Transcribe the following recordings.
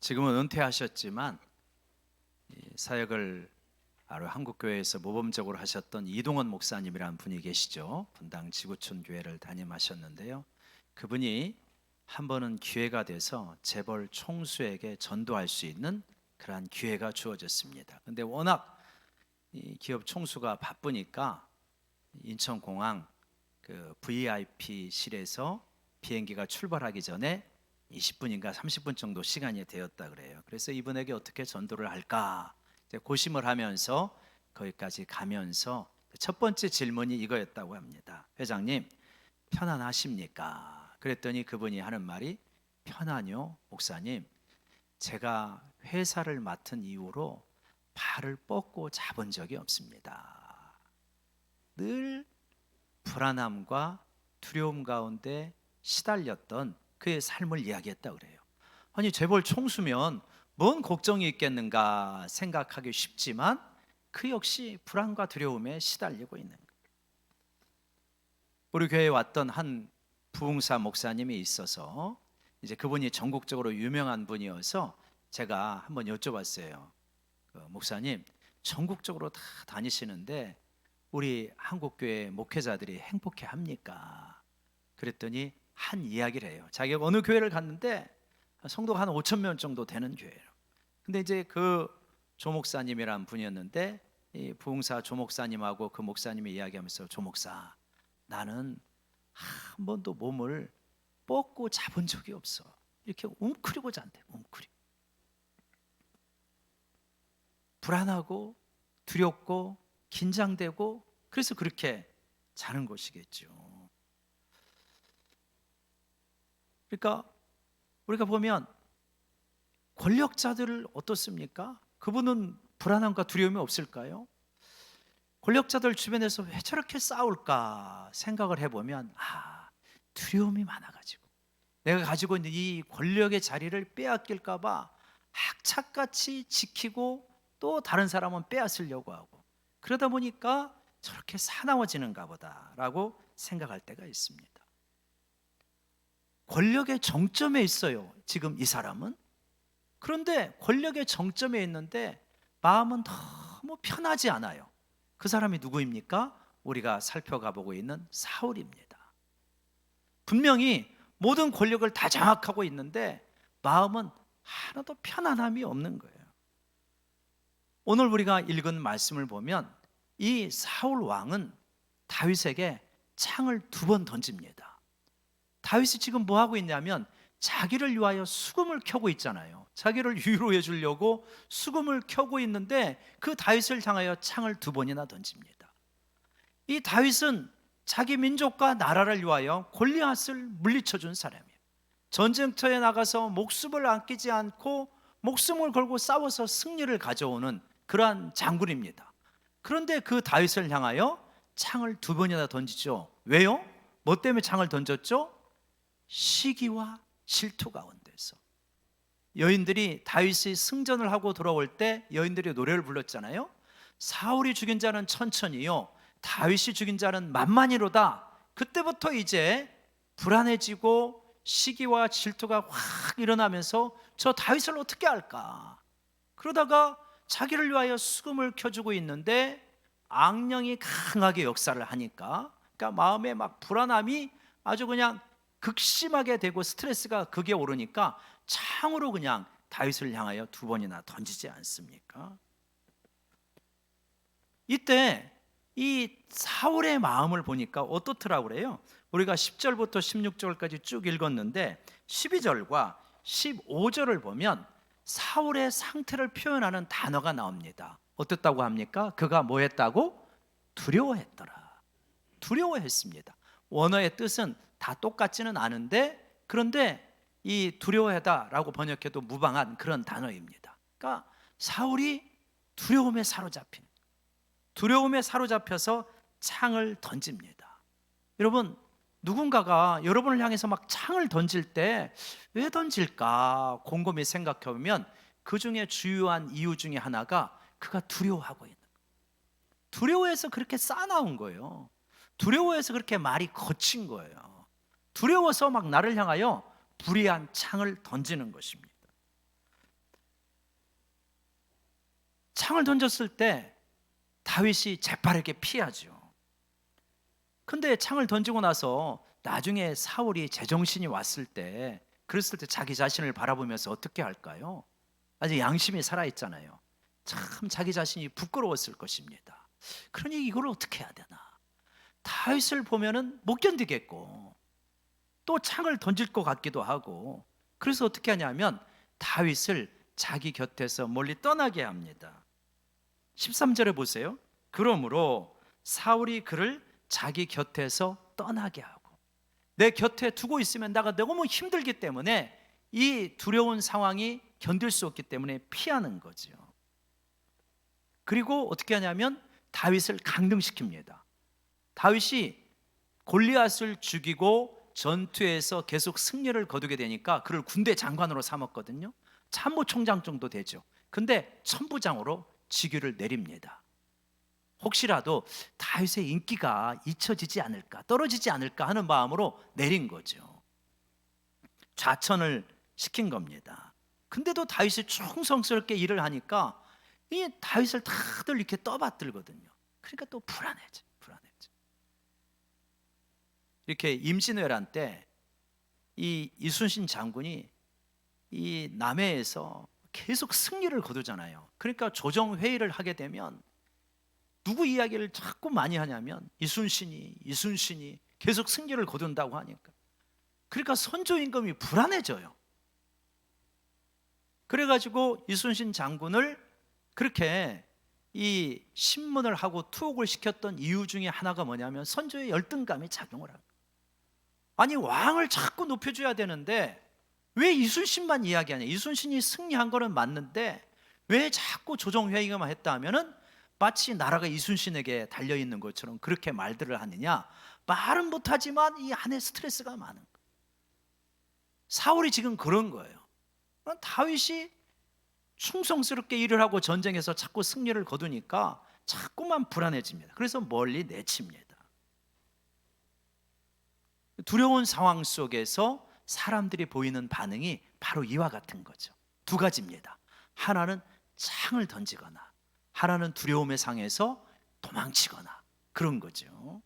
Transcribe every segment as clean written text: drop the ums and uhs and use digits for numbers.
지금은 은퇴하셨지만 이 사역을 바로 한국교회에서 모범적으로 하셨던 이동원 목사님이라는 분이 계시죠. 분당 지구촌 교회를 담임하셨는데요. 그분이 한 번은 기회가 돼서 재벌 총수에게 전도할 수 있는 그러한 기회가 주어졌습니다. 근데 워낙 이 기업 총수가 바쁘니까 인천공항 그 VIP실에서 비행기가 출발하기 전에 20분인가 30분 정도 시간이 되었다 그래요. 그래서 이분에게 어떻게 전도를 할까 이제 고심을 하면서 거기까지 가면서 첫 번째 질문이 이거였다고 합니다. 회장님, 편안하십니까? 그랬더니 그분이 하는 말이, 편안요 목사님, 제가 회사를 맡은 이후로 발을 뻗고 잡은 적이 없습니다. 늘 불안함과 두려움 가운데 시달렸던 그의 삶을 이야기했다 그래요. 아니, 재벌 총수면 뭔 걱정이 있겠는가 생각하기 쉽지만 그 역시 불안과 두려움에 시달리고 있는 거예요. 우리 교회에 왔던 한 부흥사 목사님이 있어서 이제 그분이 전국적으로 유명한 분이어서 제가 한번 여쭤봤어요. 목사님, 전국적으로 다 다니시는데 우리 한국교회 목회자들이 행복해 합니까? 그랬더니 한 이야기를 해요. 자기가 어느 교회를 갔는데 성도가 한 5천 명 정도 되는 교회예요. 근데 이제 그 조 목사님이란 분이었는데 이 부흥사 조 목사님하고 그 목사님이 이야기하면서, 조 목사, 나는 한 번도 몸을 뻗고 잡은 적이 없어. 이렇게 웅크리고 잔대. 웅크리고 불안하고 두렵고 긴장되고 그래서 그렇게 자는 것이겠죠. 그러니까 우리가 보면 권력자들을 어떻습니까? 그분은 불안함과 두려움이 없을까요? 권력자들 주변에서 왜 저렇게 싸울까 생각을 해보면 두려움이 많아가지고 내가 가지고 있는 이 권력의 자리를 빼앗길까 봐 악착같이 지키고 또 다른 사람은 빼앗으려고 하고, 그러다 보니까 저렇게 사나워지는가 보다라고 생각할 때가 있습니다. 권력의 정점에 있어요, 지금 이 사람은. 그런데 권력의 정점에 있는데 마음은 너무 편하지 않아요. 그 사람이 누구입니까? 우리가 살펴가 보고 있는 사울입니다. 분명히 모든 권력을 다 장악하고 있는데 마음은 하나도 편안함이 없는 거예요. 오늘 우리가 읽은 말씀을 보면 이 사울 왕은 다윗에게 창을 2번 던집니다. 다윗이 지금 뭐 하고 있냐면 자기를 위하여 수금을 켜고 있잖아요. 자기를 위로해 주려고 수금을 켜고 있는데 그 다윗을 향하여 창을 2번이나 던집니다. 이 다윗은 자기 민족과 나라를 위하여 골리앗을 물리쳐 준 사람이에요. 전쟁터에 나가서 목숨을 아끼지 않고 목숨을 걸고 싸워서 승리를 가져오는 그러한 장군입니다. 그런데 그 다윗을 향하여 창을 2번이나 던지죠. 왜요? 뭐 때문에 창을 던졌죠? 시기와 질투 가운데서. 여인들이 다윗이 승전을 하고 돌아올 때 여인들이 노래를 불렀잖아요. 사울이 죽인 자는 천천히요, 다윗이 죽인 자는 만만히로다. 그때부터 이제 불안해지고 시기와 질투가 확 일어나면서 저 다윗을 어떻게 할까? 그러다가 자기를 위하여 수금을 켜주고 있는데 악령이 강하게 역사를 하니까, 그러니까 마음에 막 불안함이 아주 그냥 극심하게 되고 스트레스가 극에 오르니까 창으로 그냥 다윗을 향하여 2번이나 던지지 않습니까? 이때 이 사울의 마음을 보니까 어떻더라고 그래요? 우리가 10절부터 16절까지 쭉 읽었는데 12절과 15절을 보면 사울의 상태를 표현하는 단어가 나옵니다. 어땠다고 합니까? 그가 뭐 했다고? 두려워했더라. 두려워했습니다. 원어의 뜻은 다 똑같지는 않은데, 그런데 이 두려워하다라고 번역해도 무방한 그런 단어입니다. 그러니까 사울이 두려움에 사로잡혀서 창을 던집니다. 여러분, 누군가가 여러분을 향해서 막 창을 던질 때 왜 던질까 곰곰이 생각해 보면 그 중에 주요한 이유 중에 하나가 그가 두려워하고 있는 거예요. 두려워해서 그렇게 싸나운 거예요. 두려워해서 그렇게 말이 거친 거예요. 두려워서 막 나를 향하여 불의한 창을 던지는 것입니다. 창을 던졌을 때 다윗이 재빠르게 피하죠. 근데 창을 던지고 나서 나중에 사울이 제정신이 왔을 때, 그랬을 때 자기 자신을 바라보면서 어떻게 할까요? 아직 양심이 살아있잖아요. 참 자기 자신이 부끄러웠을 것입니다. 그러니 이걸 어떻게 해야 되나? 다윗을 보면은 못 견디겠고 또 창을 던질 것 같기도 하고, 그래서 어떻게 하냐면 다윗을 자기 곁에서 멀리 떠나게 합니다. 13절에 보세요. 그러므로 사울이 그를 자기 곁에서 떠나게 하고, 내 곁에 두고 있으면 내가 너무 힘들기 때문에 이 두려운 상황이 견딜 수 없기 때문에 피하는 거죠. 그리고 어떻게 하냐면 다윗을 강등시킵니다. 다윗이 골리앗을 죽이고 전투에서 계속 승리를 거두게 되니까 그를 군대 장관으로 삼았거든요. 참모총장 정도 되죠. 근데 천부장으로 직위를 내립니다. 혹시라도 다윗의 인기가 잊혀지지 않을까, 떨어지지 않을까 하는 마음으로 내린 거죠. 좌천을 시킨 겁니다. 근데도 다윗이 충성스럽게 일을 하니까 이 다윗을 다들 이렇게 떠받들거든요. 그러니까 또 불안해져. 이렇게 임진왜란 때 이 이순신 장군이 이 남해에서 계속 승리를 거두잖아요. 그러니까 조정회의를 하게 되면 누구 이야기를 자꾸 많이 하냐면 이순신이 계속 승리를 거둔다고 하니까, 그러니까 선조임금이 불안해져요. 그래가지고 이순신 장군을 그렇게 이 신문을 하고 투옥을 시켰던 이유 중에 하나가 뭐냐면 선조의 열등감이 작용을 합니다. 아니, 왕을 자꾸 높여줘야 되는데 왜 이순신만 이야기하냐? 이순신이 승리한 거는 맞는데 왜 자꾸 조정회의만 했다 하면은 마치 나라가 이순신에게 달려있는 것처럼 그렇게 말들을 하느냐? 말은 못하지만 이 안에 스트레스가 많은 거예요. 사울이 지금 그런 거예요. 다윗이 충성스럽게 일을 하고 전쟁에서 자꾸 승리를 거두니까 자꾸만 불안해집니다. 그래서 멀리 내칩니다. 두려운 상황 속에서 사람들이 보이는 반응이 바로 이와 같은 거죠. 두 가지입니다. 하나는 창을 던지거나, 하나는 두려움의 상에서 도망치거나, 그런 거죠.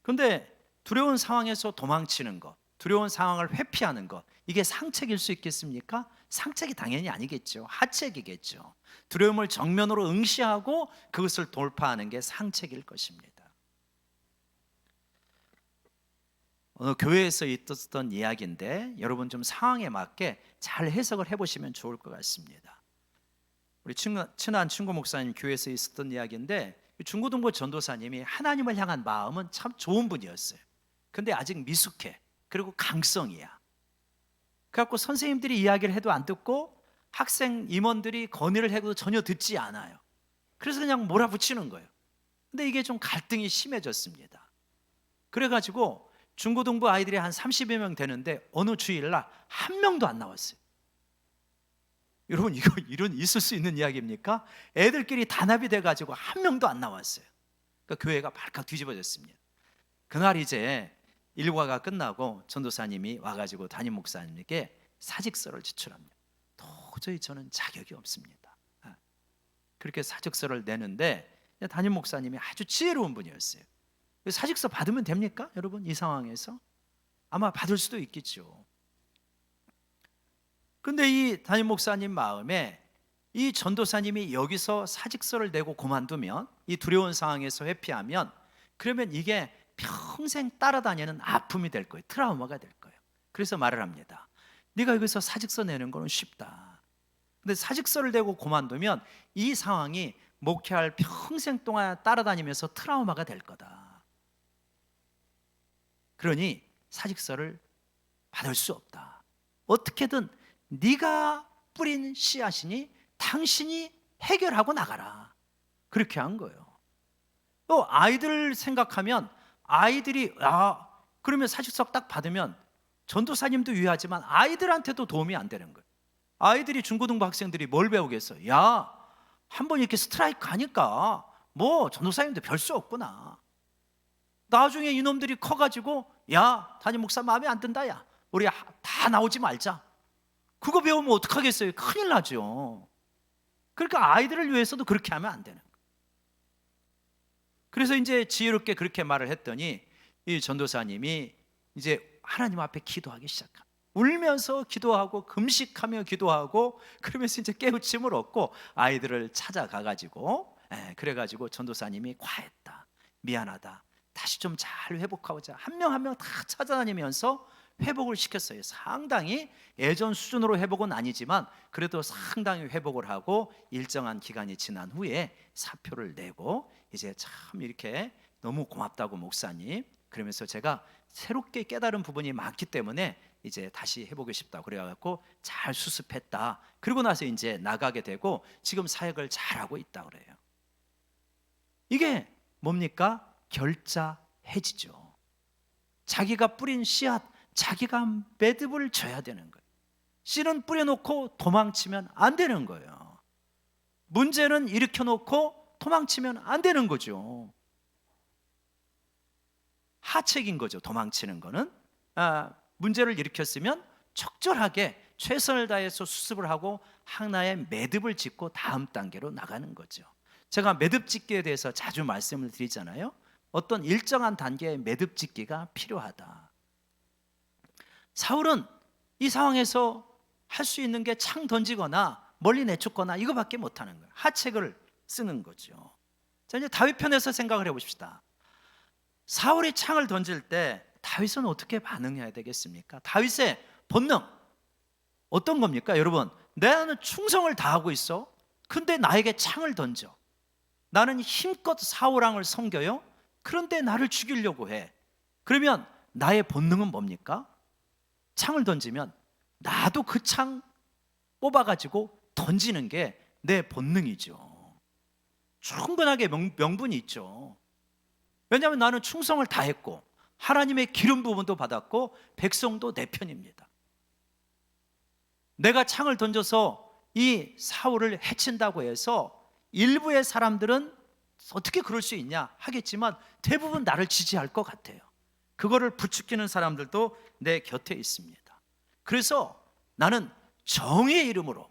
그런데 두려운 상황에서 도망치는 것, 두려운 상황을 회피하는 것, 이게 상책일 수 있겠습니까? 상책이 당연히 아니겠죠. 하책이겠죠. 두려움을 정면으로 응시하고 그것을 돌파하는 게 상책일 것입니다. 어느 교회에서 있었던 이야기인데 여러분 좀 상황에 맞게 잘 해석을 해보시면 좋을 것 같습니다. 우리 친한 친구 목사님 교회에서 있었던 이야기인데, 중고등부 전도사님이 하나님을 향한 마음은 참 좋은 분이었어요. 근데 아직 미숙해. 그리고 강성이야. 그래갖고 선생님들이 이야기를 해도 안 듣고 학생 임원들이 건의를 해도 전혀 듣지 않아요. 그래서 그냥 몰아붙이는 거예요. 근데 이게 좀 갈등이 심해졌습니다. 그래가지고 중고등부 아이들이 한 30여 명 되는데 어느 주일날 한 명도 안 나왔어요. 여러분, 이거 이런 있을 수 있는 이야기입니까? 애들끼리 단합이 돼가지고 한 명도 안 나왔어요. 그러니까 교회가 발칵 뒤집어졌습니다. 그날 이제 일과가 끝나고 전도사님이 와가지고 담임 목사님에게 사직서를 제출합니다. 도저히 저는 자격이 없습니다. 그렇게 사직서를 내는데 담임 목사님이 아주 지혜로운 분이었어요. 사직서 받으면 됩니까? 여러분, 이 상황에서 아마 받을 수도 있겠죠. 근데 이 담임 목사님 마음에 이 전도사님이 여기서 사직서를 내고 그만두면, 이 두려운 상황에서 회피하면, 그러면 이게 평생 따라다니는 아픔이 될 거예요. 트라우마가 될 거예요. 그래서 말을 합니다. 네가 여기서 사직서 내는 거는 쉽다. 근데 사직서를 내고 그만두면 이 상황이 목회할 평생 동안 따라다니면서 트라우마가 될 거다. 그러니 사직서를 받을 수 없다. 어떻게든 네가 뿌린 씨앗이니 당신이 해결하고 나가라. 그렇게 한 거예요. 또 아이들 생각하면 아이들이 그러면 사직서 딱 받으면 전도사님도 유효하지만 아이들한테도 도움이 안 되는 거예요. 아이들이 중고등부 학생들이 뭘 배우겠어요? 한번 이렇게 스트라이크 하니까 뭐 전도사님도 별 수 없구나. 나중에 이놈들이 커가지고 담임 목사 마음에 안 든다. 우리 다 나오지 말자. 그거 배우면 어떡하겠어요? 큰일 나죠. 그러니까 아이들을 위해서도 그렇게 하면 안 되는 거예요. 그래서 이제 지혜롭게 그렇게 말을 했더니 이 전도사님이 이제 하나님 앞에 기도하기 시작합니다. 울면서 기도하고 금식하며 기도하고 그러면서 이제 깨우침을 얻고 아이들을 찾아가 가지고 그래가지고 전도사님이 과했다, 미안하다, 다시 좀 잘 회복하고자 한 명 한 명 다 찾아다니면서 회복을 시켰어요. 상당히 예전 수준으로 회복은 아니지만 그래도 상당히 회복을 하고 일정한 기간이 지난 후에 사표를 내고 이제 참 이렇게 너무 고맙다고 목사님, 그러면서 제가 새롭게 깨달은 부분이 많기 때문에 이제 다시 해보고 싶다 그래갖고 잘 수습했다. 그리고 나서 이제 나가게 되고 지금 사역을 잘하고 있다 그래요. 이게 뭡니까? 결자해지죠. 자기가 뿌린 씨앗, 자기가 매듭을 져야 되는 거예요. 씨는 뿌려놓고 도망치면 안 되는 거예요. 문제는 일으켜놓고 도망치면 안 되는 거죠. 하책인 거죠. 도망치는 거는 문제를 일으켰으면 적절하게 최선을 다해서 수습을 하고 하나의 매듭을 짓고 다음 단계로 나가는 거죠. 제가 매듭 짓기에 대해서 자주 말씀을 드리잖아요. 어떤 일정한 단계의 매듭 짓기가 필요하다. 사울은 이 상황에서 할 수 있는 게 창 던지거나 멀리 내쫓거나 이거밖에 못하는 거예요. 하책을 쓰는 거죠. 자, 이제 다윗 편에서 생각을 해보십시다. 사울이 창을 던질 때 다윗은 어떻게 반응해야 되겠습니까? 다윗의 본능 어떤 겁니까? 여러분, 나는 충성을 다하고 있어. 근데 나에게 창을 던져. 나는 힘껏 사울 왕을 섬겨요. 그런데 나를 죽이려고 해. 그러면 나의 본능은 뭡니까? 창을 던지면 나도 그 창 뽑아가지고 던지는 게 내 본능이죠. 충분하게 명분이 있죠. 왜냐하면 나는 충성을 다했고 하나님의 기름 부분도 받았고 백성도 내 편입니다. 내가 창을 던져서 이 사울을 해친다고 해서 일부의 사람들은 어떻게 그럴 수 있냐 하겠지만 대부분 나를 지지할 것 같아요. 그거를 부추기는 사람들도 내 곁에 있습니다. 그래서 나는 정의의 이름으로,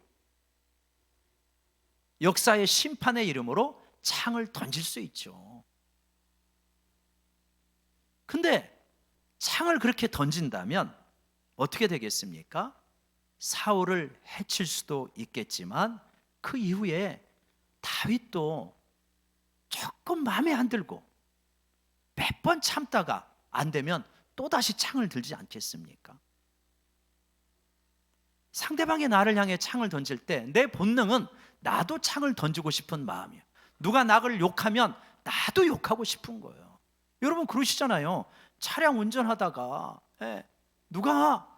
역사의 심판의 이름으로 창을 던질 수 있죠. 근데 창을 그렇게 던진다면 어떻게 되겠습니까? 사울을 해칠 수도 있겠지만 그 이후에 다윗도 조금 마음에 안 들고 몇 번 참다가 안 되면 또다시 창을 들지 않겠습니까? 상대방이 나를 향해 창을 던질 때 내 본능은 나도 창을 던지고 싶은 마음이에요. 누가 나를 욕하면 나도 욕하고 싶은 거예요. 여러분 그러시잖아요. 차량 운전하다가 누가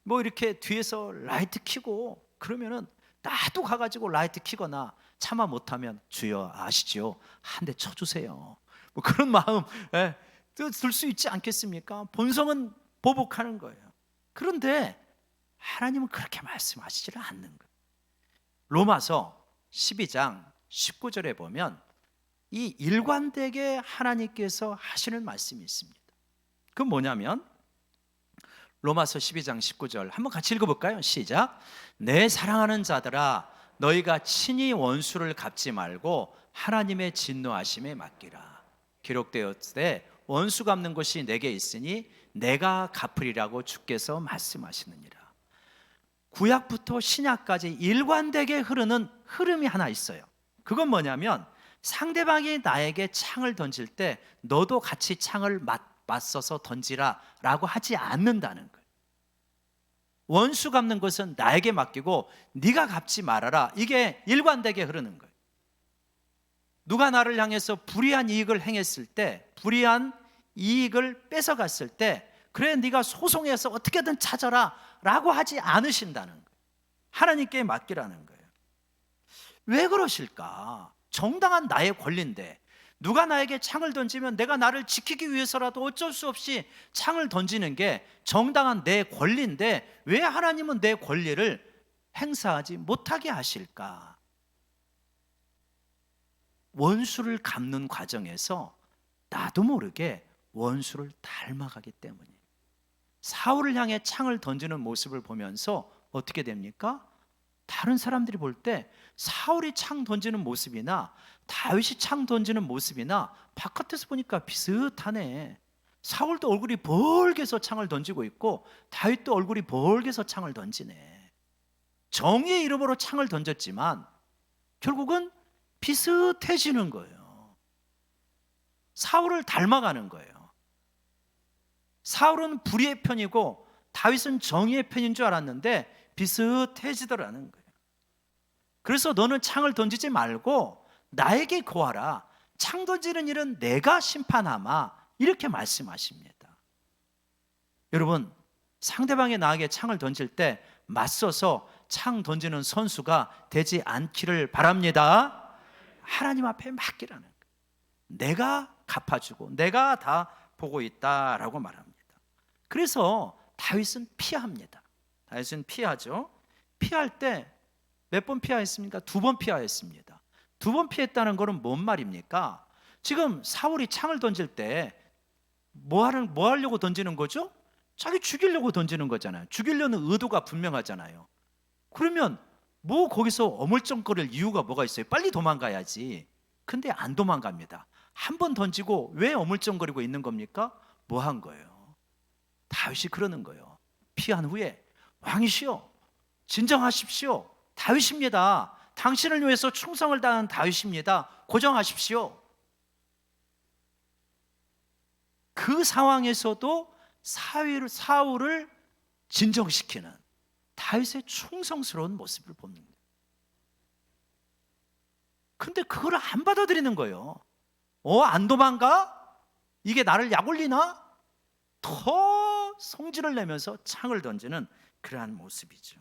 뭐 이렇게 뒤에서 라이트 켜고 그러면은 나도 가가지고 라이트 켜거나 참아 못하면 주여 아시죠? 한 대 쳐주세요. 뭐 그런 마음 들 수 있지 않겠습니까? 본성은 보복하는 거예요. 그런데 하나님은 그렇게 말씀하시지를 않는 거예요. 로마서 12장 19절에 보면 이 일관되게 하나님께서 하시는 말씀이 있습니다. 그건 뭐냐면 로마서 12장 19절 한번 같이 읽어볼까요? 시작. 내 사랑하는 자들아 너희가 친히 원수를 갚지 말고 하나님의 진노하심에 맡기라. 기록되었되 원수 갚는 것이 내게 있으니 내가 갚으리라고 주께서 말씀하시느니라. 구약부터 신약까지 일관되게 흐르는 흐름이 하나 있어요. 그건 뭐냐면 상대방이 나에게 창을 던질 때 너도 같이 창을 맞서서 던지라 라고 하지 않는다는 거예요. 원수 갚는 것은 나에게 맡기고 네가 갚지 말아라. 이게 일관되게 흐르는 거예요. 누가 나를 향해서 불의한 이익을 행했을 때, 불의한 이익을 뺏어갔을 때 그래 네가 소송해서 어떻게든 찾아라 라고 하지 않으신다는 거예요. 하나님께 맡기라는 거예요. 왜 그러실까? 정당한 나의 권리인데 누가 나에게 창을 던지면 내가 나를 지키기 위해서라도 어쩔 수 없이 창을 던지는 게 정당한 내 권리인데 왜 하나님은 내 권리를 행사하지 못하게 하실까? 원수를 갚는 과정에서 나도 모르게 원수를 닮아가기 때문이에요. 사울을 향해 창을 던지는 모습을 보면서 어떻게 됩니까? 다른 사람들이 볼 때 사울이 창 던지는 모습이나 다윗이 창 던지는 모습이나 바깥에서 보니까 비슷하네. 사울도 얼굴이 벌게서 창을 던지고 있고 다윗도 얼굴이 벌게서 창을 던지네. 정의의 이름으로 창을 던졌지만 결국은 비슷해지는 거예요. 사울을 닮아가는 거예요. 사울은 불의의 편이고 다윗은 정의의 편인 줄 알았는데 비슷해지더라는 거예요. 그래서 너는 창을 던지지 말고 나에게 구하라. 창 던지는 일은 내가 심판하마. 이렇게 말씀하십니다. 여러분, 상대방이 나에게 창을 던질 때 맞서서 창 던지는 선수가 되지 않기를 바랍니다. 하나님 앞에 맡기라는 거예요. 내가 갚아주고 내가 다 보고 있다라고 말합니다. 그래서 다윗은 피합니다. 다윗은 피하죠. 피할 때 몇 번 피하였습니까? 2번 피하였습니다. 2번 피했다는 것은 뭔 말입니까? 지금 사울이 창을 던질 때 뭐 하려고 던지는 거죠? 자기 죽이려고 던지는 거잖아요. 죽이려는 의도가 분명하잖아요. 그러면 뭐 거기서 어물쩡거릴 이유가 뭐가 있어요? 빨리 도망가야지. 근데 안 도망갑니다. 한 번 던지고 왜 어물쩡거리고 있는 겁니까? 뭐 한 거예요? 다윗이 그러는 거예요. 피한 후에 왕이시여 진정하십시오. 다윗입니다. 당신을 위해서 충성을 다한 다윗입니다. 고정하십시오. 그 상황에서도 사울을 진정시키는 다윗의 충성스러운 모습을 봅니다. 근데 그걸 안 받아들이는 거예요. 안 도망가? 이게 나를 약올리나? 더 성질을 내면서 창을 던지는 그러한 모습이죠.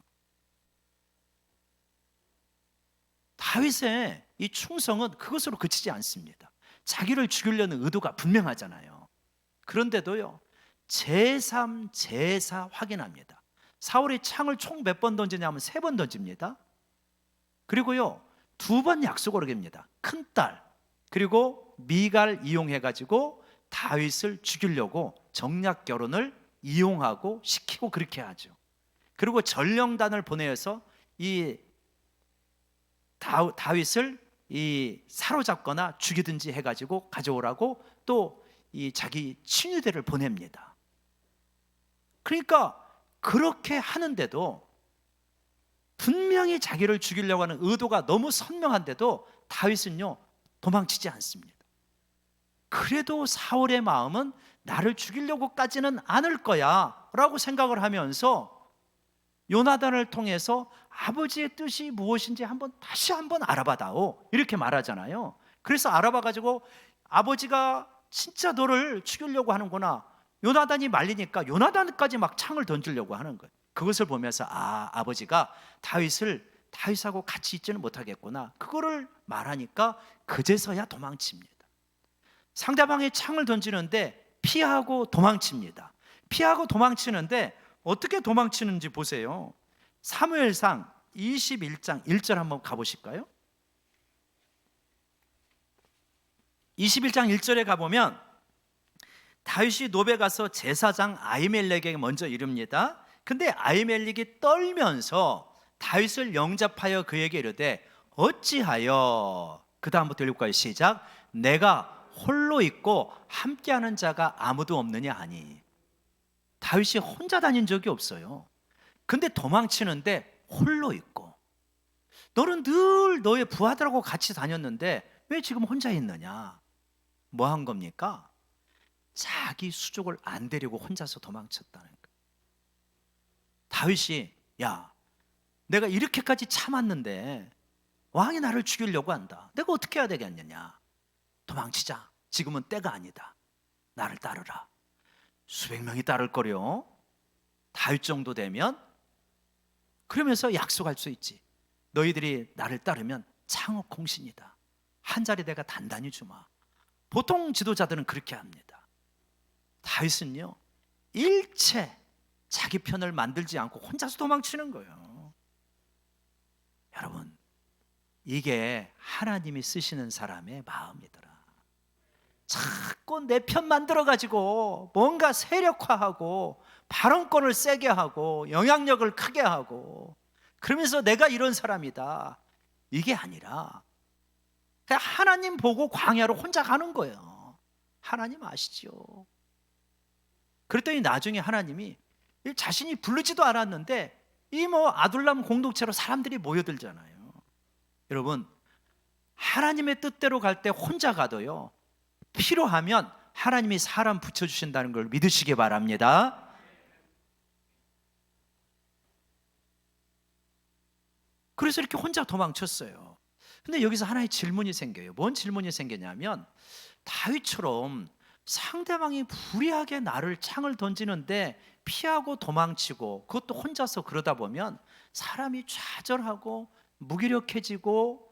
다윗의 이 충성은 그것으로 그치지 않습니다. 자기를 죽이려는 의도가 분명하잖아요. 그런데도요, 제3, 제4 확인합니다. 사울이 창을 총 몇 번 던지냐면 3번 던집니다. 그리고요, 2번 약속을 어깁니다. 큰딸 그리고 미갈 이용해가지고 다윗을 죽이려고 정략 결혼을 이용하고 시키고 그렇게 하죠. 그리고 전령단을 보내서 이 다윗을 사로잡거나 죽이든지 해가지고 가져오라고 또 이 자기 친위대를 보냅니다. 그러니까 그렇게 하는데도 분명히 자기를 죽이려고 하는 의도가 너무 선명한데도 다윗은요 도망치지 않습니다. 그래도 사울의 마음은 나를 죽이려고까지는 않을 거야 라고 생각을 하면서 요나단을 통해서 아버지의 뜻이 무엇인지 다시 한번 알아봐다오 이렇게 말하잖아요. 그래서 알아봐가지고 아버지가 진짜 너를 죽이려고 하는구나. 요나단이 말리니까 요나단까지 막 창을 던지려고 하는 거예요. 그것을 보면서 아버지가 다윗하고 같이 있지는 못하겠구나. 그거를 말하니까 그제서야 도망칩니다. 상대방이 창을 던지는데 피하고 도망칩니다. 피하고 도망치는데 어떻게 도망치는지 보세요. 사무엘상 21장 1절 한번 가보실까요? 21장 1절에 가보면 다윗이 노베 가서 제사장 아히멜렉에게 먼저 이릅니다. 근데 아히멜렉이 떨면서 다윗을 영접하여 그에게 이르되 어찌하여, 그 다음부터 읽을까요? 시작. 내가 홀로 있고 함께하는 자가 아무도 없느냐 하니. 다윗이 혼자 다닌 적이 없어요. 근데 도망치는데 홀로 있고, 너는 늘 너의 부하들하고 같이 다녔는데 왜 지금 혼자 있느냐? 뭐 한 겁니까? 자기 수족을 안 데리고 혼자서 도망쳤다는 거예요. 다윗이 내가 이렇게까지 참았는데 왕이 나를 죽이려고 한다. 내가 어떻게 해야 되겠느냐? 도망치자. 지금은 때가 아니다. 나를 따르라. 수백 명이 따를 거려. 다윗 정도 되면 그러면서 약속할 수 있지. 너희들이 나를 따르면 창업 공신이다. 한 자리 내가 단단히 주마. 보통 지도자들은 그렇게 합니다. 다윗은요 일체 자기 편을 만들지 않고 혼자서 도망치는 거예요. 여러분, 이게 하나님이 쓰시는 사람의 마음이더라. 자꾸 내 편 만들어가지고 뭔가 세력화하고 발언권을 세게 하고 영향력을 크게 하고 그러면서 내가 이런 사람이다, 이게 아니라 그냥 하나님 보고 광야로 혼자 가는 거예요. 하나님 아시죠? 그랬더니 나중에 하나님이 자신이 부르지도 않았는데 이 뭐 아둘람 공동체로 사람들이 모여들잖아요. 여러분, 하나님의 뜻대로 갈 때 혼자 가도요, 필요하면 하나님이 사람 붙여주신다는 걸 믿으시기 바랍니다. 그래서 이렇게 혼자 도망쳤어요. 근데 여기서 하나의 질문이 생겨요. 뭔 질문이 생기냐면, 다윗처럼 상대방이 불의하게 나를 창을 던지는데 피하고 도망치고 그것도 혼자서 그러다 보면 사람이 좌절하고 무기력해지고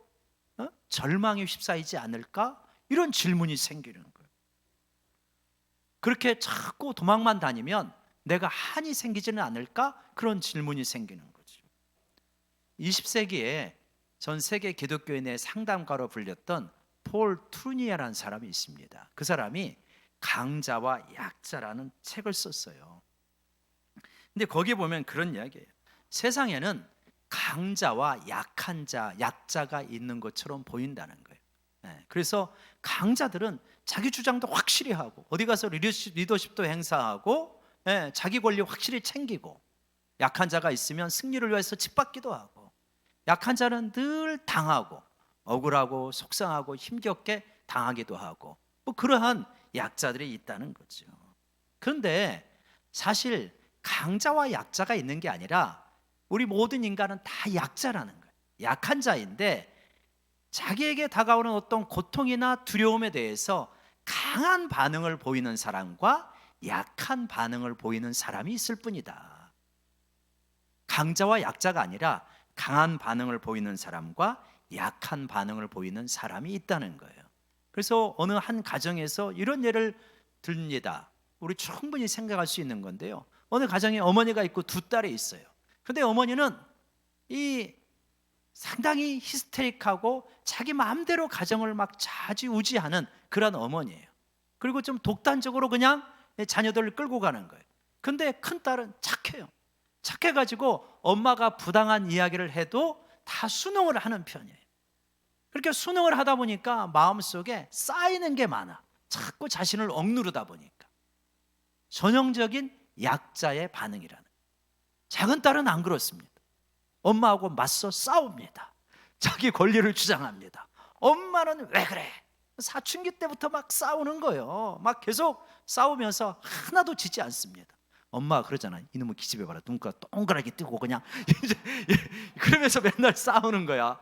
절망에 휩싸이지 않을까? 이런 질문이 생기는 거예요. 그렇게 자꾸 도망만 다니면 내가 한이 생기지는 않을까? 그런 질문이 생기는 거죠. 20세기에 전 세계 기독교인의 상담가로 불렸던 폴 트루니아라는 사람이 있습니다. 그 사람이 강자와 약자라는 책을 썼어요. 근데 거기에 보면 그런 이야기예요. 세상에는 강자와 약한 자, 약자가 있는 것처럼 보인다는 거예요. 그래서 강자들은 자기 주장도 확실히 하고 어디 가서 리더십도 행사하고 자기 권리 확실히 챙기고, 약한 자가 있으면 승리를 위해서 짓밟기도 하고, 약한 자는 늘 당하고 억울하고 속상하고 힘겹게 당하기도 하고, 뭐 그러한 약자들이 있다는 거죠. 그런데 사실 강자와 약자가 있는 게 아니라 우리 모든 인간은 다 약자라는 거예요. 약한 자인데 자기에게 다가오는 어떤 고통이나 두려움에 대해서 강한 반응을 보이는 사람과 약한 반응을 보이는 사람이 있을 뿐이다. 강자와 약자가 아니라 강한 반응을 보이는 사람과 약한 반응을 보이는 사람이 있다는 거예요. 그래서 어느 한 가정에서 이런 예를 듭니다. 우리 충분히 생각할 수 있는 건데요, 어느 가정에 어머니가 있고 두 딸이 있어요. 근데 어머니는 이 상당히 히스테릭하고 자기 마음대로 가정을 막 좌지우지하는 그런 어머니예요. 그리고 좀 독단적으로 그냥 자녀들을 끌고 가는 거예요. 근데 큰 딸은 착해요. 착해가지고 엄마가 부당한 이야기를 해도 다 순응을 하는 편이에요. 그렇게 순응을 하다 보니까 마음속에 쌓이는 게 많아. 자꾸 자신을 억누르다 보니까 전형적인 약자의 반응이라는 거예요. 작은 딸은 안 그렇습니다. 엄마하고 맞서 싸웁니다. 자기 권리를 주장합니다. 엄마는 왜 그래? 사춘기 때부터 막 싸우는 거예요. 막 계속 싸우면서 하나도 지지 않습니다. 엄마가 그러잖아요. 이놈의 기집애 봐라, 눈가 동그랗게 뜨고 그냥 그러면서 맨날 싸우는 거야.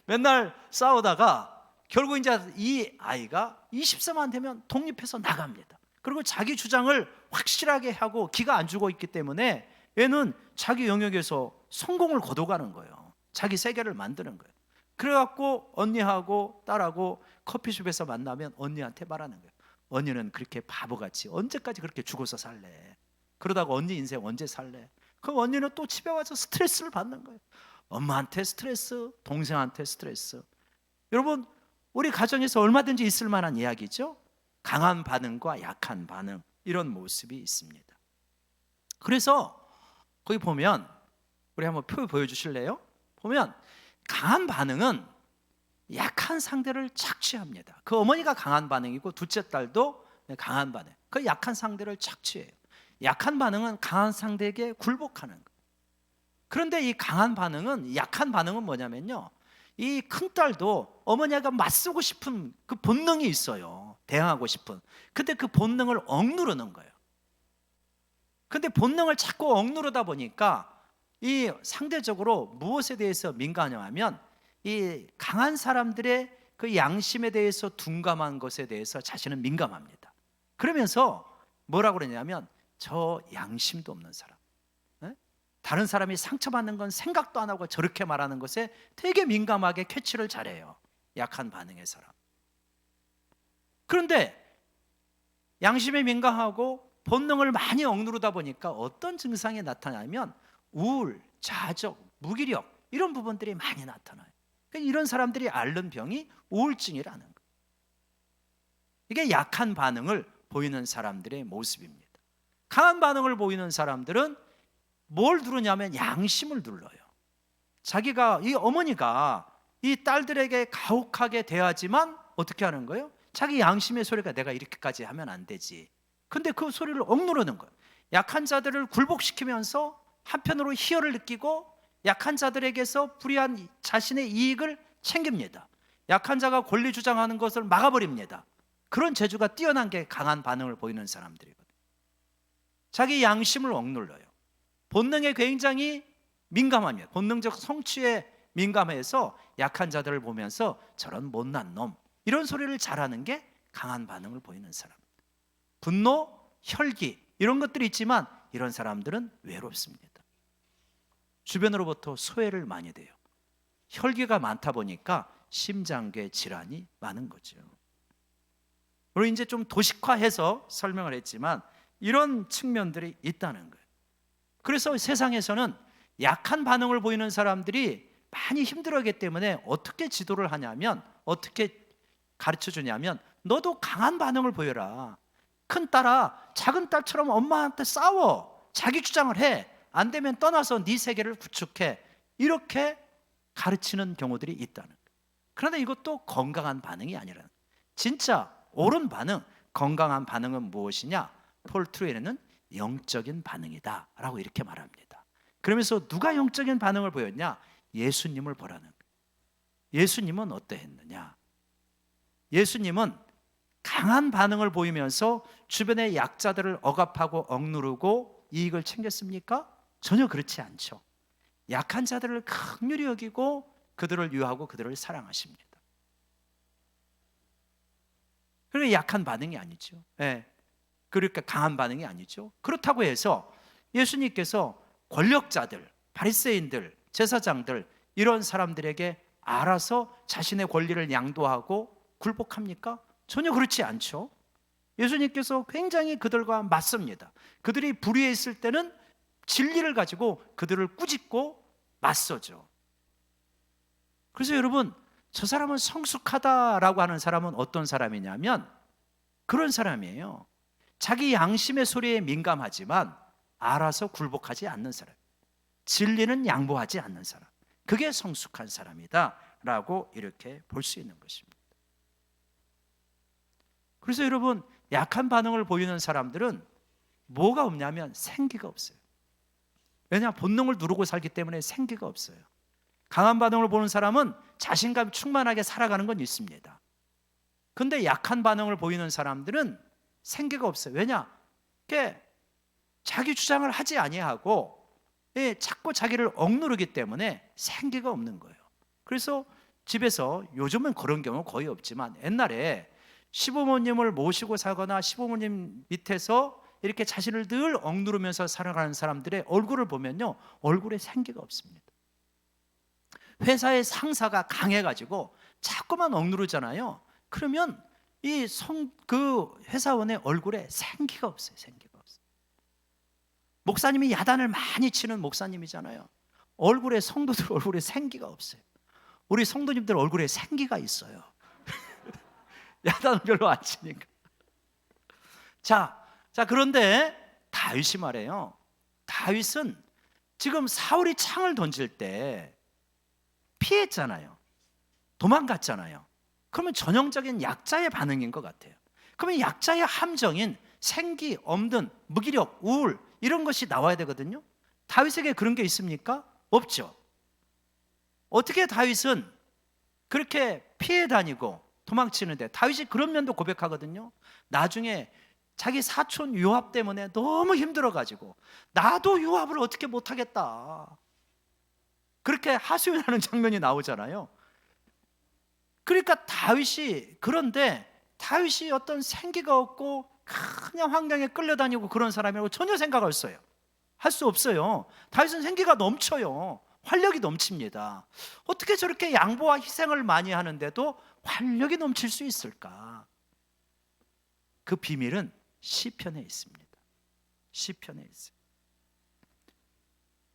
맨날 싸우다가 결국 이제 이 아이가 20세만 되면 독립해서 나갑니다. 그리고 자기 주장을 확실하게 하고 기가 안 죽어 있기 때문에 얘는 자기 영역에서 성공을 거둬가는 거예요. 자기 세계를 만드는 거예요. 그래갖고 언니하고 딸하고 커피숍에서 만나면 언니한테 말하는 거예요. 언니는 그렇게 바보같이 언제까지 그렇게 죽어서 살래? 그러다가 언니 인생 언제 살래? 그럼 언니는 또 집에 와서 스트레스를 받는 거예요. 엄마한테 스트레스, 동생한테 스트레스. 여러분, 우리 가정에서 얼마든지 있을 만한 이야기죠. 강한 반응과 약한 반응, 이런 모습이 있습니다. 그래서 거기 보면, 우리 한번 표 보여주실래요? 보면 강한 반응은 약한 상대를 착취합니다. 그 어머니가 강한 반응이고 둘째 딸도 강한 반응. 그 약한 상대를 착취해요. 약한 반응은 강한 상대에게 굴복하는 거예요. 그런데 이 강한 반응은, 약한 반응은 뭐냐면요, 이 큰딸도 어머니가 맞서고 싶은 그 본능이 있어요. 대항하고 싶은. 근데 그 본능을 억누르는 거예요. 근데 본능을 자꾸 억누르다 보니까 이 상대적으로 무엇에 대해서 민감하냐면 이 강한 사람들의 그 양심에 대해서 둔감한 것에 대해서 자신은 민감합니다. 그러면서 뭐라고 그러냐면 저 양심도 없는 사람, 다른 사람이 상처받는 건 생각도 안 하고 저렇게 말하는 것에 되게 민감하게 캐치를 잘해요. 약한 반응의 사람. 그런데 양심에 민감하고 본능을 많이 억누르다 보니까 어떤 증상이 나타나면 우울, 자족, 무기력, 이런 부분들이 많이 나타나요. 그러니까 이런 사람들이 앓는 병이 우울증이라는 거예요. 이게 약한 반응을 보이는 사람들의 모습입니다. 강한 반응을 보이는 사람들은 뭘 누르냐면 양심을 눌러요. 자기가, 이 어머니가 이 딸들에게 가혹하게 대하지만 어떻게 하는 거예요? 자기 양심의 소리가 내가 이렇게까지 하면 안 되지. 근데 그 소리를 억누르는 거예요. 약한 자들을 굴복시키면서 한편으로 희열을 느끼고 약한 자들에게서 불이한 자신의 이익을 챙깁니다. 약한 자가 권리 주장하는 것을 막아버립니다. 그런 재주가 뛰어난 게 강한 반응을 보이는 사람들이거든요. 자기 양심을 억눌러요. 본능에 굉장히 민감합니다. 본능적 성취에 민감해서 약한 자들을 보면서 저런 못난 놈, 이런 소리를 잘하는 게 강한 반응을 보이는 사람. 분노, 혈기 이런 것들이 있지만 이런 사람들은 외롭습니다. 주변으로부터 소외를 많이 돼요. 혈기가 많다 보니까 심장계 질환이 많은 거죠. 우리 이제 좀 도식화해서 설명을 했지만 이런 측면들이 있다는 거예요. 그래서 세상에서는 약한 반응을 보이는 사람들이 많이 힘들어하기 때문에 어떻게 지도를 하냐면, 어떻게 가르쳐 주냐면, 너도 강한 반응을 보여라. 큰 딸아, 작은 딸처럼 엄마한테 싸워. 자기 주장을 해. 안 되면 떠나서 네 세계를 구축해. 이렇게 가르치는 경우들이 있다는 거예요. 그런데 이것도 건강한 반응이 아니라는 거예요. 진짜 옳은 반응, 건강한 반응은 무엇이냐? 폴 트루에는 영적인 반응이다 라고 이렇게 말합니다. 그러면서 누가 영적인 반응을 보였냐? 예수님을 보라는 거예요. 예수님은 어떠했느냐? 예수님은 강한 반응을 보이면서 주변의 약자들을 억압하고 억누르고 이익을 챙겼습니까? 전혀 그렇지 않죠. 약한 자들을 긍휼히 여기고 그들을 유하고 그들을 사랑하십니다. 그러니까 약한 반응이 아니죠. 네. 그러니까 강한 반응이 아니죠. 그렇다고 해서 예수님께서 권력자들, 바리새인들, 제사장들 이런 사람들에게 알아서 자신의 권리를 양도하고 굴복합니까? 전혀 그렇지 않죠. 예수님께서 굉장히 그들과 맞섭니다. 그들이 불의에 있을 때는 진리를 가지고 그들을 꾸짖고 맞서죠. 그래서 여러분, 저 사람은 성숙하다라고 하는 사람은 어떤 사람이냐면 그런 사람이에요. 자기 양심의 소리에 민감하지만 알아서 굴복하지 않는 사람, 진리는 양보하지 않는 사람, 그게 성숙한 사람이다 라고 이렇게 볼 수 있는 것입니다. 그래서 여러분, 약한 반응을 보이는 사람들은 뭐가 없냐면 생기가 없어요. 왜냐하면 본능을 누르고 살기 때문에 생기가 없어요. 강한 반응을 보는 사람은 자신감 충만하게 살아가는 건 있습니다. 근데 약한 반응을 보이는 사람들은 생기가 없어요. 왜냐? 그게 자기 주장을 하지 아니하고 자꾸 자기를 억누르기 때문에 생기가 없는 거예요. 그래서 집에서, 요즘은 그런 경우 거의 없지만 옛날에 시부모님을 모시고 살거나 시부모님 밑에서 이렇게 자신을 늘 억누르면서 살아가는 사람들의 얼굴을 보면요, 얼굴에 생기가 없습니다. 회사의 상사가 강해가지고 자꾸만 억누르잖아요. 그러면 그 회사원의 얼굴에 생기가 없어요. 생기가 없어요. 목사님이 야단을 많이 치는 목사님이잖아요. 얼굴에, 성도들 얼굴에 생기가 없어요. 우리 성도님들 얼굴에 생기가 있어요. 야단을 별로 안 치니까. 자, 그런데 다윗이 말해요. 다윗은 지금 사울이 창을 던질 때 피했잖아요. 도망갔잖아요. 그러면 전형적인 약자의 반응인 것 같아요. 그러면 약자의 함정인 생기, 엄든, 무기력, 우울 이런 것이 나와야 되거든요. 다윗에게 그런 게 있습니까? 없죠. 어떻게 다윗은 그렇게 피해 다니고 도망치는데, 다윗이 그런 면도 고백하거든요. 나중에 자기 사촌 요압 때문에 너무 힘들어가지고 나도 요압을 어떻게 못하겠다, 그렇게 하소연하는 장면이 나오잖아요. 그러니까 그런데 다윗이 어떤 생기가 없고 그냥 환경에 끌려다니고 그런 사람이라고 전혀 생각을 써요. 할 수 없어요. 다윗은 생기가 넘쳐요. 활력이 넘칩니다. 어떻게 저렇게 양보와 희생을 많이 하는데도 활력이 넘칠 수 있을까? 그 비밀은 시편에 있습니다. 시편에 있어요.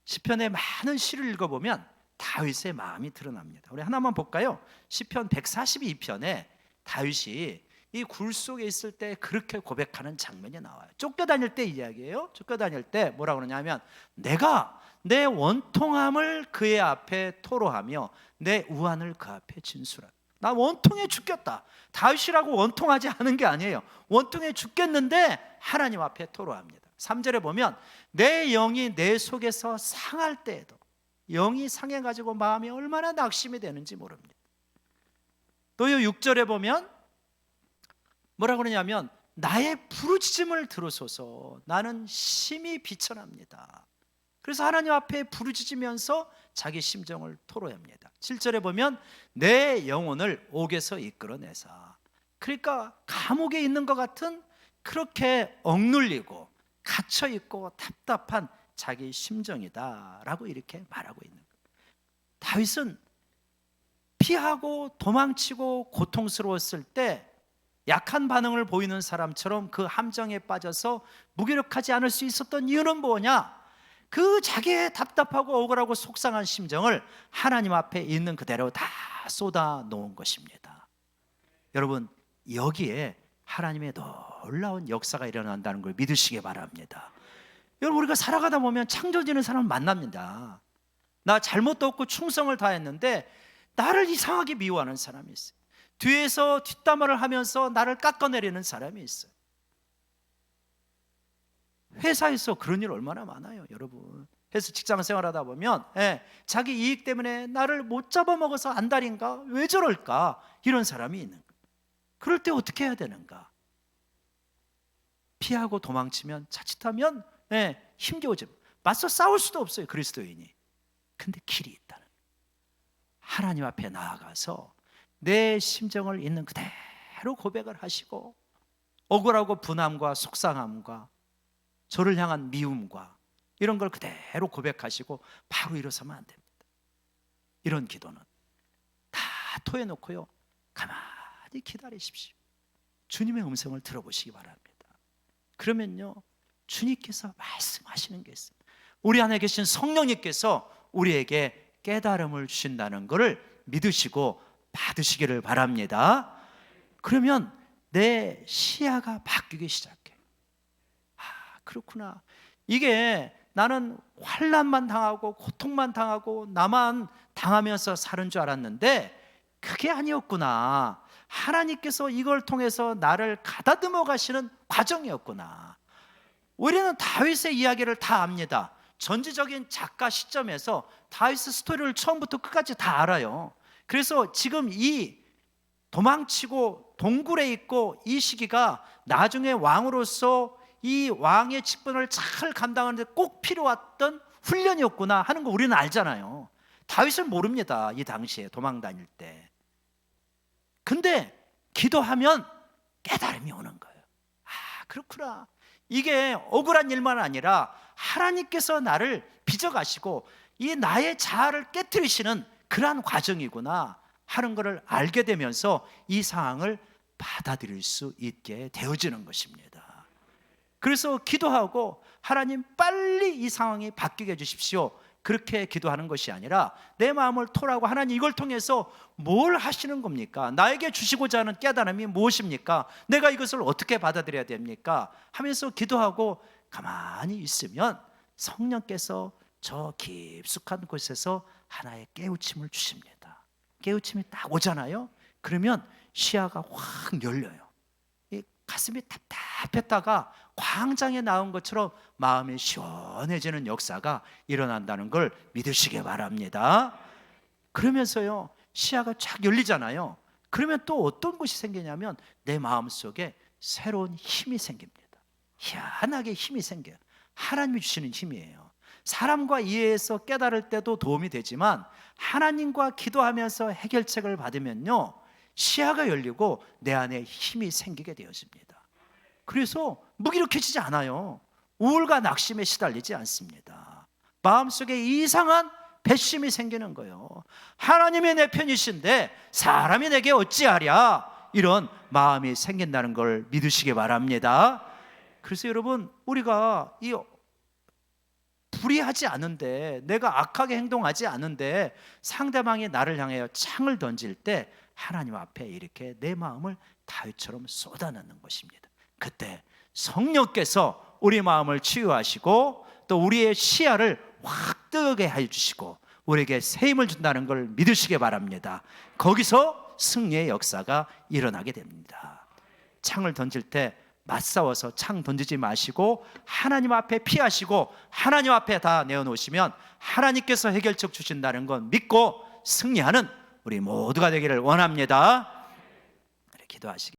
시편의 많은 시를 읽어보면 다윗의 마음이 드러납니다. 우리 하나만 볼까요? 시편 142편에 다윗이 이 굴 속에 있을 때 그렇게 고백하는 장면이 나와요. 쫓겨다닐 때 이야기예요. 쫓겨다닐 때 뭐라고 그러냐면, 내가 내 원통함을 그의 앞에 토로하며 내 우환을 그 앞에 진술하라. 나 원통해 죽겠다. 다윗이라고 원통하지 않은 게 아니에요. 원통해 죽겠는데 하나님 앞에 토로합니다. 3절에 보면 내 영이 내 속에서 상할 때에도, 영이 상해가지고 마음이 얼마나 낙심이 되는지 모릅니다. 또 6절에 보면 뭐라 그러냐면 나의 부르짖음을 들으소서, 나는 심히 비천합니다. 그래서 하나님 앞에 부르짖으면서 자기 심정을 토로합니다. 7절에 보면 내 영혼을 옥에서 이끌어내사, 그러니까 감옥에 있는 것 같은 그렇게 억눌리고 갇혀있고 답답한 자기 심정이다 라고 이렇게 말하고 있는 거예요. 다윗은 피하고 도망치고 고통스러웠을 때 약한 반응을 보이는 사람처럼 그 함정에 빠져서 무기력하지 않을 수 있었던 이유는 뭐냐? 그 자기의 답답하고 억울하고 속상한 심정을 하나님 앞에 있는 그대로 다 쏟아 놓은 것입니다. 여러분, 여기에 하나님의 놀라운 역사가 일어난다는 걸 믿으시기 바랍니다. 여러분, 우리가 살아가다 보면 창조되는 사람을 만납니다. 나 잘못도 없고 충성을 다했는데 나를 이상하게 미워하는 사람이 있어요. 뒤에서 뒷담화를 하면서 나를 깎아내리는 사람이 있어요. 회사에서 그런 일 얼마나 많아요, 여러분. 그래서 직장 생활하다 보면 자기 이익 때문에 나를 못 잡아먹어서 안달인가? 왜 저럴까? 이런 사람이 있는 거예요. 그럴 때 어떻게 해야 되는가? 피하고 도망치면, 자칫하면 힘겨워집니다. 맞서 싸울 수도 없어요, 그리스도인이. 근데 길이 있다는 거예요. 하나님 앞에 나아가서 내 심정을 있는 그대로 고백을 하시고, 억울하고 분함과 속상함과 저를 향한 미움과 이런 걸 그대로 고백하시고 바로 일어서면 안 됩니다. 이런 기도는 다 토해놓고요, 가만히 기다리십시오. 주님의 음성을 들어보시기 바랍니다. 그러면요, 주님께서 말씀하시는 게 있어요. 우리 안에 계신 성령님께서 우리에게 깨달음을 주신다는 것을 믿으시고 받으시기를 바랍니다. 그러면 내 시야가 바뀌기 시작해. 그렇구나. 이게 나는 환난만 당하고 고통만 당하고 나만 당하면서 사는 줄 알았는데 그게 아니었구나. 하나님께서 이걸 통해서 나를 가다듬어 가시는 과정이었구나. 우리는 다윗의 이야기를 다 압니다. 전지적인 작가 시점에서 다윗 스토리를 처음부터 끝까지 다 알아요. 그래서 지금 이 도망치고 동굴에 있고 이 시기가 나중에 왕으로서 이 왕의 직분을 잘 감당하는데 꼭 필요했던 훈련이었구나 하는 거 우리는 알잖아요. 다윗은 모릅니다, 이 당시에 도망 다닐 때. 근데 기도하면 깨달음이 오는 거예요. 그렇구나. 이게 억울한 일만 아니라 하나님께서 나를 빚어가시고 이 나의 자아를 깨트리시는 그러한 과정이구나 하는 것을 알게 되면서 이 상황을 받아들일 수 있게 되어지는 것입니다. 그래서 기도하고 하나님 빨리 이 상황이 바뀌게 해주십시오, 그렇게 기도하는 것이 아니라 내 마음을 토라고 하나님 이걸 통해서 뭘 하시는 겁니까? 나에게 주시고자 하는 깨달음이 무엇입니까? 내가 이것을 어떻게 받아들여야 됩니까? 하면서 기도하고 가만히 있으면 성령께서 저 깊숙한 곳에서 하나의 깨우침을 주십니다. 깨우침이 딱 오잖아요. 그러면 시야가 확 열려요. 이 가슴이 답답했다가 광장에 나온 것처럼 마음이 시원해지는 역사가 일어난다는 걸 믿으시기 바랍니다. 그러면서요, 시야가 쫙 열리잖아요. 그러면 또 어떤 것이 생기냐면 내 마음속에 새로운 힘이 생깁니다. 희한하게 힘이 생겨요. 하나님이 주시는 힘이에요. 사람과 이해해서 깨달을 때도 도움이 되지만 하나님과 기도하면서 해결책을 받으면요, 시야가 열리고 내 안에 힘이 생기게 되어집니다. 그래서 무기력해지지 않아요. 우울과 낙심에 시달리지 않습니다. 마음속에 이상한 배심이 생기는 거예요. 하나님이 내 편이신데 사람이 내게 어찌하랴, 이런 마음이 생긴다는 걸 믿으시기 바랍니다. 그래서 여러분, 우리가 이 불의하지 않은데, 내가 악하게 행동하지 않은데 상대방이 나를 향하여 창을 던질 때 하나님 앞에 이렇게 내 마음을 다윗처럼 쏟아넣는 것입니다. 그때 성령께서 우리 마음을 치유하시고 또 우리의 시야를 확 뜨게 해주시고 우리에게 새 힘을 준다는 걸 믿으시기 바랍니다. 거기서 승리의 역사가 일어나게 됩니다. 창을 던질 때 맞싸워서 창 던지지 마시고 하나님 앞에 피하시고 하나님 앞에 다 내어놓으시면 하나님께서 해결책 주신다는 건 믿고 승리하는 우리 모두가 되기를 원합니다. 기도하시기